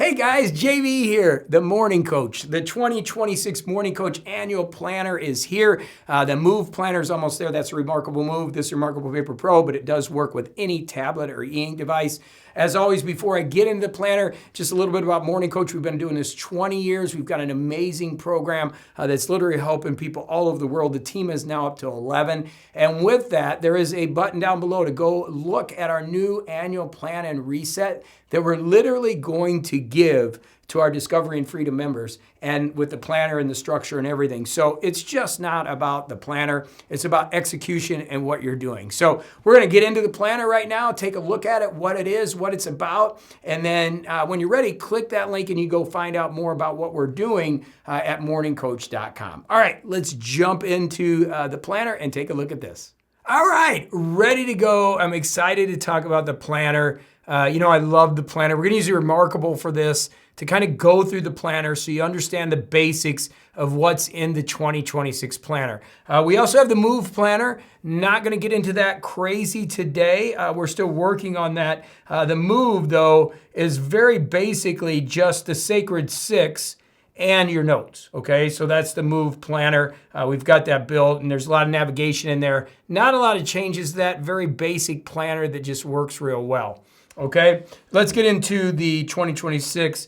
Hey guys, JV here, the Morning Coach. The 2026 Morning Coach Annual Planner is here. The Move Planner is almost there. That's a reMarkable Move. This is reMarkable Paper Pro, but it does work with any tablet or e-ink device. As always, before I get into the planner, just a little bit about Morning Coach. We've been doing this 20 years. We've got an amazing program that's literally helping people all over the world. The team is now up to 11. And with that, there is a button down below to go look at our new annual plan and reset that we're literally going to give to our Discovery and Freedom members, and with the planner and the structure and everything. So it's just not about the planner, it's about execution and what you're doing. So we're gonna get into the planner right now, take a look at it, what it is, what it's about, and then when you're ready, click that link and you go find out more about what we're doing at morningcoach.com. All right, let's jump into the planner and take a look at this. All right, ready to go. I'm excited to talk about the planner. I love the planner. We're gonna use reMarkable for this to kind of go through the planner so you understand the basics of what's in the 2026 planner. We also have the Move Planner. Not gonna get into that crazy today. We're still working on that. The Move, though, is very basically just the Sacred Six and your notes, okay? So that's the Move Planner. We've got that built, and there's a lot of navigation in there. Not a lot of changes to that very basic planner that just works real well, okay? Let's get into the 2026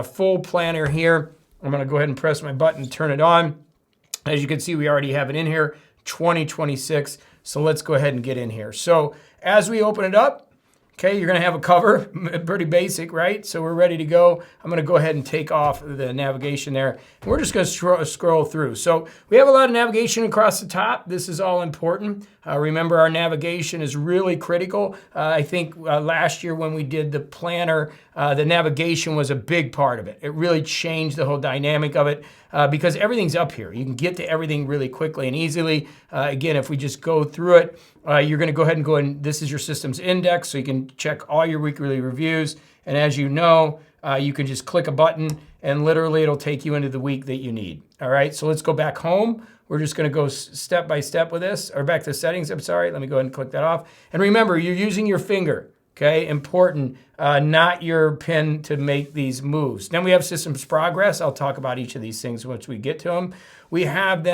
full planner here. I'm gonna go ahead and press my button, turn it on. As you can see, we already have it in here, 2026. So let's go ahead and get in here. So as we open it up, okay, you're gonna have a cover, pretty basic, right? So we're ready to go. I'm gonna go ahead and take off the navigation there. And we're just gonna scroll through. So we have a lot of navigation across the top. This is all important. Remember, our navigation is really critical. I think last year when we did the planner, the navigation was a big part of it. It really changed the whole dynamic of it because everything's up here. You can get to everything really quickly and easily. Again, if we just go through it, you're gonna go ahead and this is your systems index, so you can check all your weekly reviews. And as you know, you can just click a button and literally it'll take you into the week that you need. All right, so let's go back home. We're just gonna go step by step with this, or back to settings, I'm sorry. Let me go ahead and click that off. And remember, you're using your finger, okay? Important, not your pen to make these moves. Then we have systems progress. I'll talk about each of these things once we get to them. We have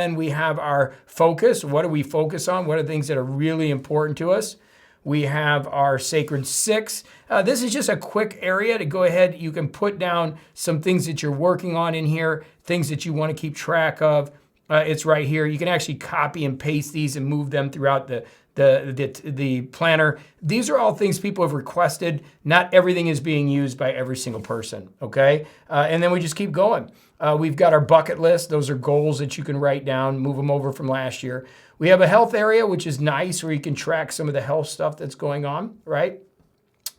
our focus. What do we focus on? What are the things that are really important to us? We have our Sacred Six. This is just a quick area to go ahead. You can put down some things that you're working on in here, things that you want to keep track of. It's right here. You can actually copy and paste these and move them throughout the planner. These are all things people have requested. Not everything is being used by every single person, okay? And then we just keep going. We've got our bucket list. Those are goals that you can write down, move them over from last year. We have a health area, which is nice, where you can track some of the health stuff that's going on, right?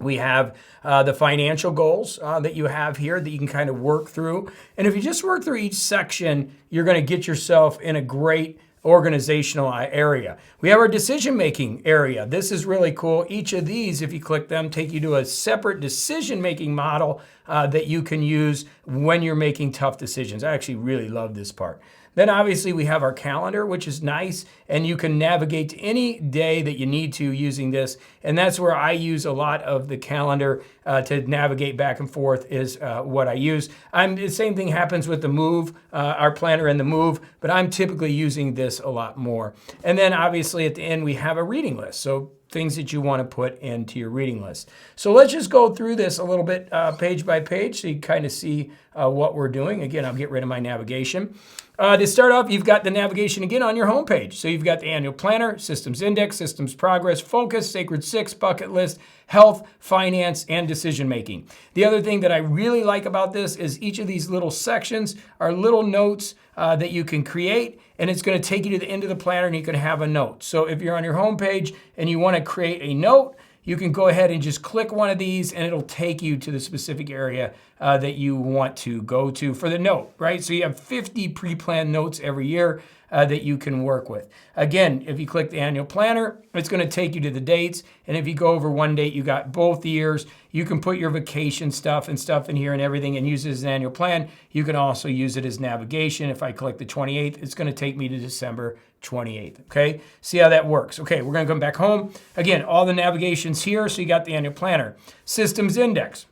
We have the financial goals that you have here that you can kind of work through. And if you just work through each section, you're gonna get yourself in a great organizational area. We have our decision-making area. This is really cool. Each of these, if you click them, take you to a separate decision-making model that you can use when you're making tough decisions. I actually really love this part. Then obviously we have our calendar, which is nice, and you can navigate to any day that you need to using this. And that's where I use a lot of the calendar to navigate back and forth is what I use. The same thing happens with the Move, our planner and the Move, but I'm typically using this a lot more. And then obviously at the end we have a reading list. So things that you want to put into your reading list. So let's just go through this a little bit page by page so you kind of see what we're doing. Again, I'll get rid of my navigation. To start off, you've got the navigation again on your homepage. So you've got the annual planner, systems index, systems progress, focus, Sacred Six, bucket list, health, finance, and decision making. The other thing that I really like about this is each of these little sections are little notes that you can create, and it's going to take you to the end of the planner and you can have a note. So if you're on your homepage and you want to create a note, you can go ahead and just click one of these and it'll take you to the specific area that you want to go to for the note, right? So you have 50 pre-planned notes every year that you can work with. Again, if you click the annual planner, it's gonna take you to the dates. And if you go over one date, you got both years. You can put your vacation stuff in here and everything and use it as an annual plan. You can also use it as navigation. If I click the 28th, it's gonna take me to December 28th, okay? See how that works. Okay, we're gonna come back home. Again, all the navigation's here, so you got the annual planner. Systems index.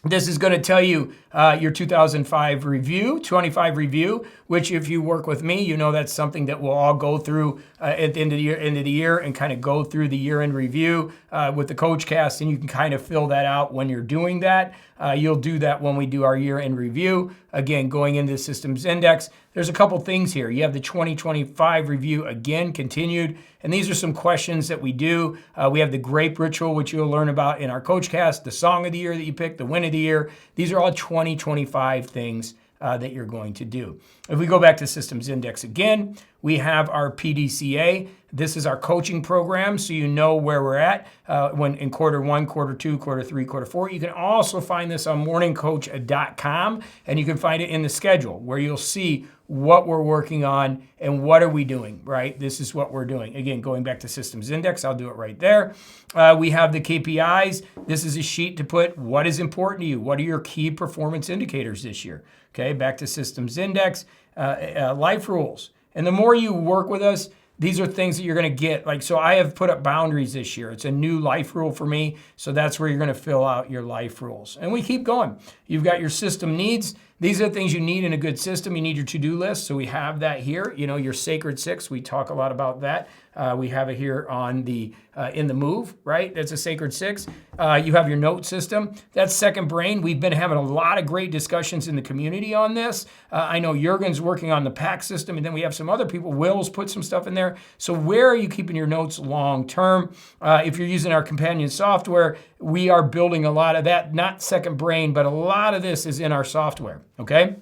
This is going to tell you your 2005 review, 25 review, which if you work with me, you know that's something that we'll all go through at the end of the year, and kind of go through the year-end review with the Coach Cast, and you can kind of fill that out when you're doing that. You'll do that when we do our year-end review. Again, going into the systems index, there's a couple things here. You have the 2025 review, again, continued. And these are some questions that we do. We have the grape ritual, which you'll learn about in our Coach Cast, the song of the year that you picked, the win of the year. These are all 2025 things that you're going to do. If we go back to systems index again, we have our PDCA. This is our coaching program, so you know where we're at when in quarter 1, quarter 2, quarter 3, quarter 4. You can also find this on morningcoach.com, and you can find it in the schedule where you'll see what we're working on and what are we doing, right? This is what we're doing. Again, going back to systems index, I'll do it right there. We have the KPIs. This is a sheet to put what is important to you. What are your key performance indicators this year? Okay, back to systems index, life rules. And the more you work with us, these are things that you're going to get. Like, so I have put up boundaries this year. It's a new life rule for me. So that's where you're going to fill out your life rules. And we keep going. You've got your system needs. These are the things you need in a good system. You need your to-do list. So we have that here. You know, your sacred 6. We talk a lot about that. We have it here on the in the move, right? That's a sacred 6. You have your note system. That's second brain. We've been having a lot of great discussions in the community on this. I know Jurgen's working on the pack system, and then we have some other people. Will's put some stuff in there. So where are you keeping your notes long term? If you're using our companion software, we are building a lot of that, not second brain, but a lot of this is in our software, okay?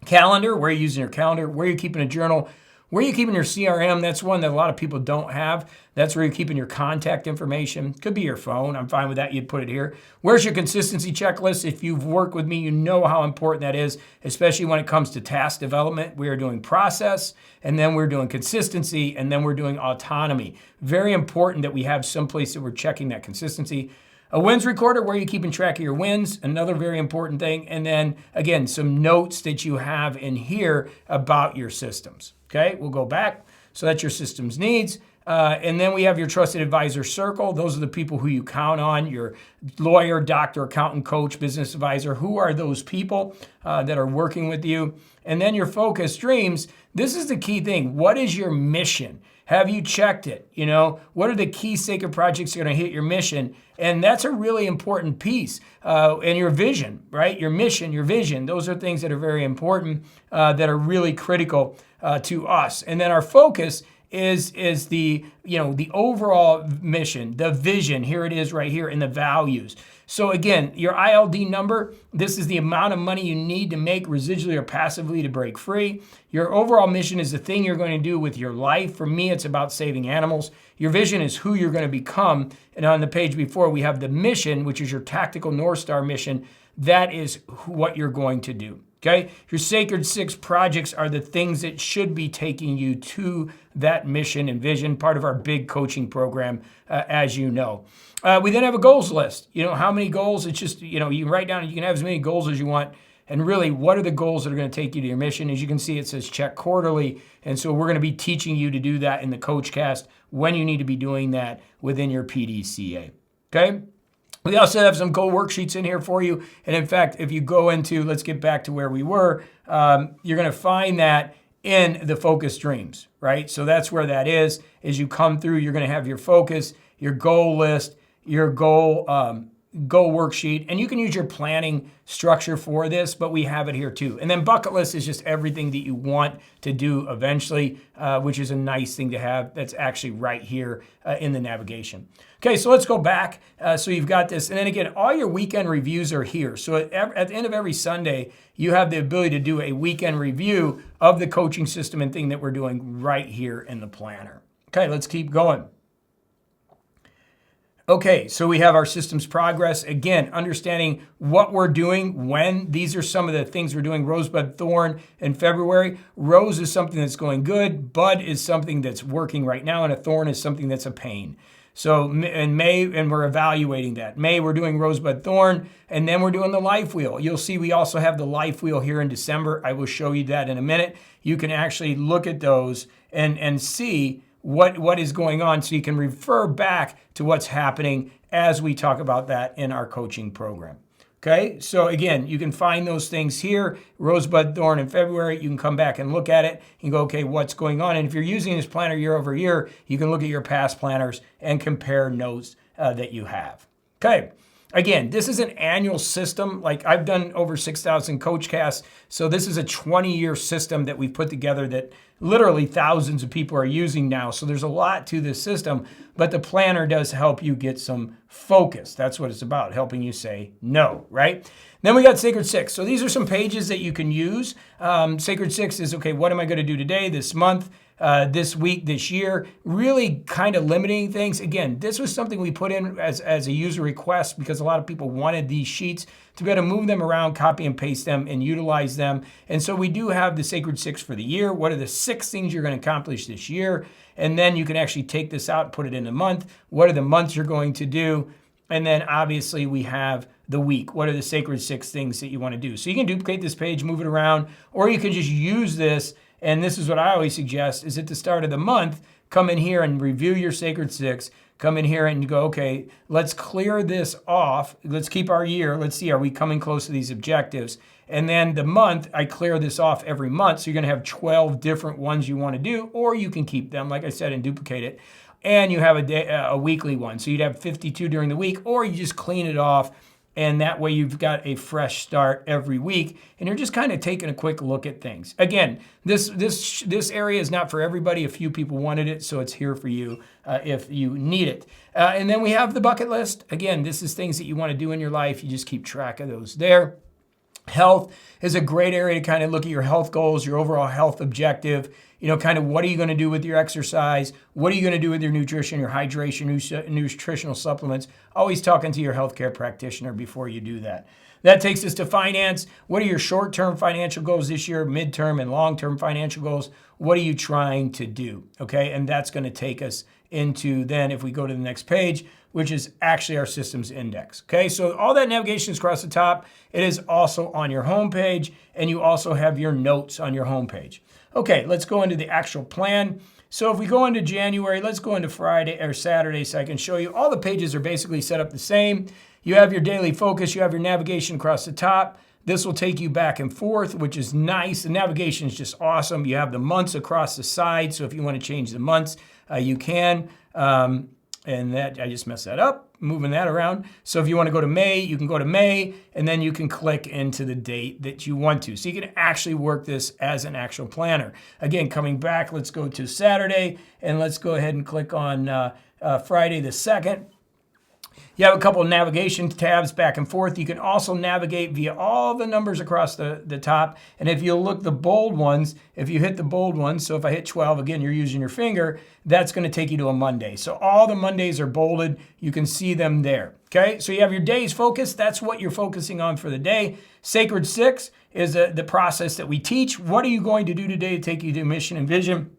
Calendar, where are you using your calendar? Where are you keeping a journal? Where are you keeping your CRM? That's one that a lot of people don't have. That's where you're keeping your contact information. Could be your phone. I'm fine with that. You'd put it here. Where's your consistency checklist? If you've worked with me, you know how important that is, especially when it comes to task development. We are doing process, and then we're doing consistency, and then we're doing autonomy. Very important that we have some place that we're checking that consistency. A wins recorder, where you're keeping track of your wins, another very important thing. And then, again, some notes that you have in here about your systems. Okay, we'll go back. So that's your systems needs. And then we have your trusted advisor circle. Those are the people who you count on, your lawyer, doctor, accountant, coach, business advisor. Who are those people that are working with you? And then your focus dreams. This is the key thing. What is your mission? Have you checked it? You know, what are the key sacred projects that are going to hit your mission? And that's a really important piece. And your vision, right? Your mission, your vision. Those are things that are very important, that are really critical to us. And then our focus is the, you know, the overall mission, the vision. Here it is right here in the values. So again, your ILD number, this is the amount of money you need to make residually or passively to break free. Your overall mission is the thing you're going to do with your life. For me, it's about saving animals. Your vision is who you're going to become. And on the page before, we have the mission, which is your tactical North Star mission. That is what you're going to do. Okay, your sacred 6 projects are the things that should be taking you to that mission and vision, part of our big coaching program, as you know. We then have a goals list. You know, how many goals? It's just, you know, you can write down, you can have as many goals as you want. And really, what are the goals that are going to take you to your mission? As you can see, it says check quarterly. And so we're going to be teaching you to do that in the Coach Cast when you need to be doing that within your PDCA. Okay? We also have some goal worksheets in here for you. And in fact, if you go into, let's get back to where we were, you're going to find that in the focus dreams, right? So that's where that is. As you come through, you're going to have your focus, your goal list, your goal worksheet, and you can use your planning structure for this, but we have it here too. And then bucket list is just everything that you want to do eventually, which is a nice thing to have. That's actually right here in the navigation. Okay, so let's go back. So you've got this. And then again, all your weekend reviews are here. So at the end of every Sunday, you have the ability to do a weekend review of the coaching system and thing that we're doing right here in the planner. Okay, let's keep going. Okay, so we have our systems progress. Again, understanding what we're doing when. These are some of the things we're doing. Rosebud Thorn in February. Rose is something that's going good. Bud is something that's working right now. And a thorn is something that's a pain. So in May, and we're evaluating that. May, we're doing Rosebud Thorn, and then we're doing the life wheel. You'll see we also have the life wheel here in December. I will show you that in a minute. You can actually look at those and see what is going on, so you can refer back to what's happening as we talk about that in our coaching program. Okay, so again, you can find those things here, Rosebud Thorn in February. You can come back and look at it and go, okay, what's going on? And if you're using this planner year over year, you can look at your past planners and compare notes that you have. Okay, again, this is an annual system. Like I've done over 6,000 coach casts. So this is a 20-year system that we've put together that literally thousands of people are using now. So there's a lot to this system, but the planner does help you get some focus. That's what it's about, helping you say no, right? Then we got Sacred Six. So these are some pages that you can use. Sacred Six is, okay, what am I going to do today, this month, this week, this year? Really kind of limiting things. Again, this was something we put in as a user request because a lot of people wanted these sheets to be able to move them around, copy and paste them, and utilize them. And so we do have the Sacred Six for the year. What are the 6 things you're going to accomplish this year? And then you can actually take this out and put it in a month. What are the months you're going to do? And then obviously we have the week. What are the Sacred 6 things that you want to do? So you can duplicate this page, move it around, or you can just use this. And this is what I always suggest is at the start of the month, come in here and review your Sacred 6. Come in here and go, okay, let's clear this off. Let's keep our year. Let's see, are we coming close to these objectives? And then the month, I clear this off every month. So you're going to have 12 different ones you want to do, or you can keep them, like I said, and duplicate it. And you have a weekly one. So you'd have 52 during the week, or you just clean it off. And that way you've got a fresh start every week. And you're just kind of taking a quick look at things. Again, this area is not for everybody. A few people wanted it, so it's here for you if you need it. And then we have the bucket list. Again, this is things that you want to do in your life. You just keep track of those there. Health is a great area to kind of look at your health goals, your overall health objective. You know, kind of what are you going to do with your exercise? What are you going to do with your nutrition, your hydration, nutritional supplements? Always talking to your healthcare practitioner before you do that. That takes us to finance. What are your short-term financial goals this year, midterm and long-term financial goals? What are you trying to do? Okay, and that's going to take us into then, if we go to the next page, which is actually our systems index. Okay, so all that navigation is across the top. It is also on your homepage, and you also have your notes on your homepage. Okay, let's go into the actual plan. So if we go into January, let's go into Friday or Saturday so I can show you. All the pages are basically set up the same. You have your daily focus, you have your navigation across the top. This will take you back and forth, which is nice. The navigation is just awesome. You have the months across the side, so if you want to change the months, you can. And that, I just messed that up, moving that around. So if you want to go to May, you can go to May, and then you can click into the date that you want to. So you can actually work this as an actual planner. Again, coming back, let's go to Saturday, and let's go ahead and click on Friday the 2nd. You have a couple of navigation tabs back and forth. You can also navigate via all the numbers across the top. And if you look the bold ones, if you hit the bold ones, so if I hit 12, again, you're using your finger, that's going to take you to a Monday. So all the Mondays are bolded. You can see them there. Okay, so you have your day's focus. That's what you're focusing on for the day. Sacred 6 is the process that we teach. What are you going to do today to take you to mission and vision?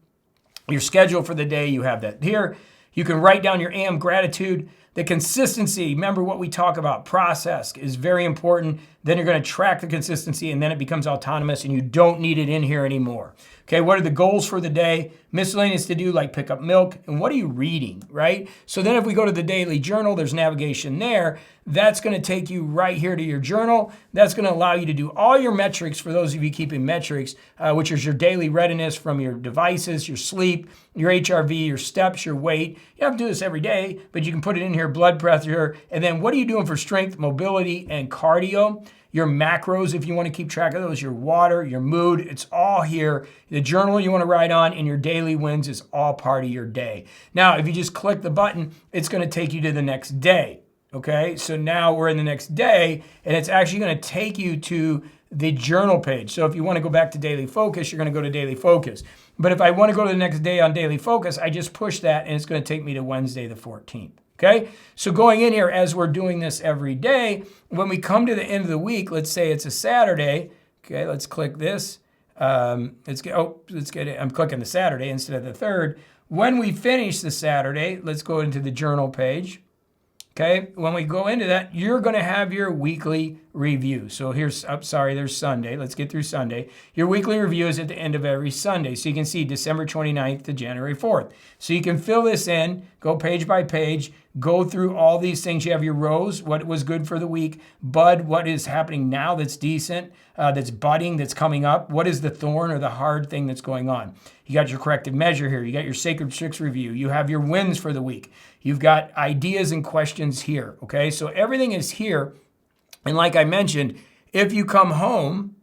Your schedule for the day, you have that here. You can write down your AM gratitude. The consistency, remember what we talk about, process is very important. Then you're going to track the consistency, and then it becomes autonomous, and you don't need it in here anymore. Okay, what are the goals for the day? Miscellaneous to do, like pick up milk. And what are you reading, right? So then if we go to the daily journal, there's navigation there. That's going to take you right here to your journal. That's going to allow you to do all your metrics for those of you keeping metrics, which is your daily readiness from your devices, your sleep, your HRV, your steps, your weight. You don't have to do this every day, but you can put it in here, blood pressure. And then what are you doing for strength, mobility, and cardio? Your macros, if you want to keep track of those, your water, your mood, it's all here. The journal you want to write on and your daily wins is all part of your day. Now, if you just click the button, it's going to take you to the next day. Okay, so now we're in the next day, and it's actually going to take you to the journal page. So if you want to go back to daily focus, you're going to go to daily focus. But if I want to go to the next day on daily focus, I just push that, and it's going to take me to Wednesday the 14th. Okay, so going in here as we're doing this every day, when we come to the end of the week, let's say it's a Saturday. Okay, let's click this. Let's get it. I'm clicking the Saturday instead of the 3rd. When we finish the Saturday, let's go into the journal page. Okay, when we go into that, you're going to have your weekly review. So here's, there's Sunday. Let's get through Sunday. Your weekly review is at the end of every Sunday. So you can see December 29th to January 4th. So you can fill this in, go page by page, go through all these things. You have your rows, what was good for the week, bud, what is happening now that's decent, that's budding, that's coming up, what is the thorn or the hard thing that's going on. You got your corrective measure here. You got your sacred tricks review. You have your wins for the week. You've got ideas and questions here, okay? So everything is here. And like I mentioned, if you come home,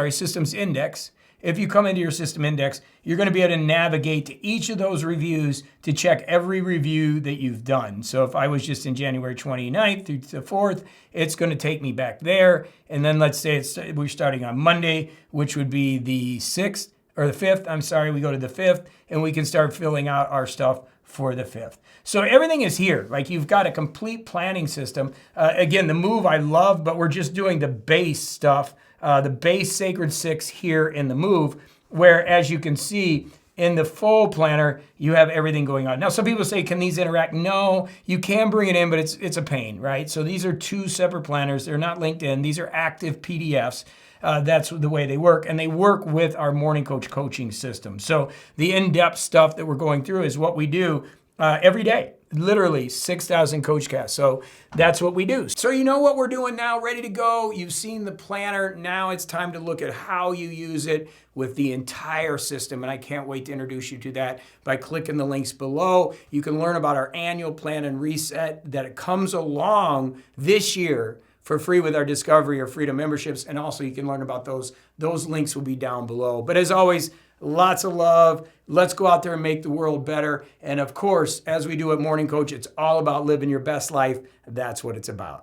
systems index, if you come into your system index, you're going to be able to navigate to each of those reviews to check every review that you've done. So if I was just in January 29th through the 4th, it's going to take me back there. And then let's say we're starting on Monday, which would be the 6th or the 5th. We go to the 5th and we can start filling out our stuff for the 5th. So everything is here. Like you've got a complete planning system. Again, the move I love, but we're just doing the base stuff, the base Sacred Six here in the move, where as you can see in the full planner, you have everything going on. Now, some people say, can these interact? No, you can bring it in, but it's a pain, right? So these are two separate planners. They're not linked in. These are active PDFs. That's the way they work, and they work with our Morning Coach coaching system. So the in-depth stuff that we're going through is what we do every day, literally 6,000 coach casts. So that's what we do. So you know what we're doing now, ready to go. You've seen the planner. Now it's time to look at how you use it with the entire system. And I can't wait to introduce you to that by clicking the links below. You can learn about our annual plan and reset that it comes along this year for free with our Discovery or Freedom memberships. And also you can learn about those. Those links will be down below. But as always, lots of love. Let's go out there and make the world better. And of course, as we do at Morning Coach, it's all about living your best life. That's what it's about.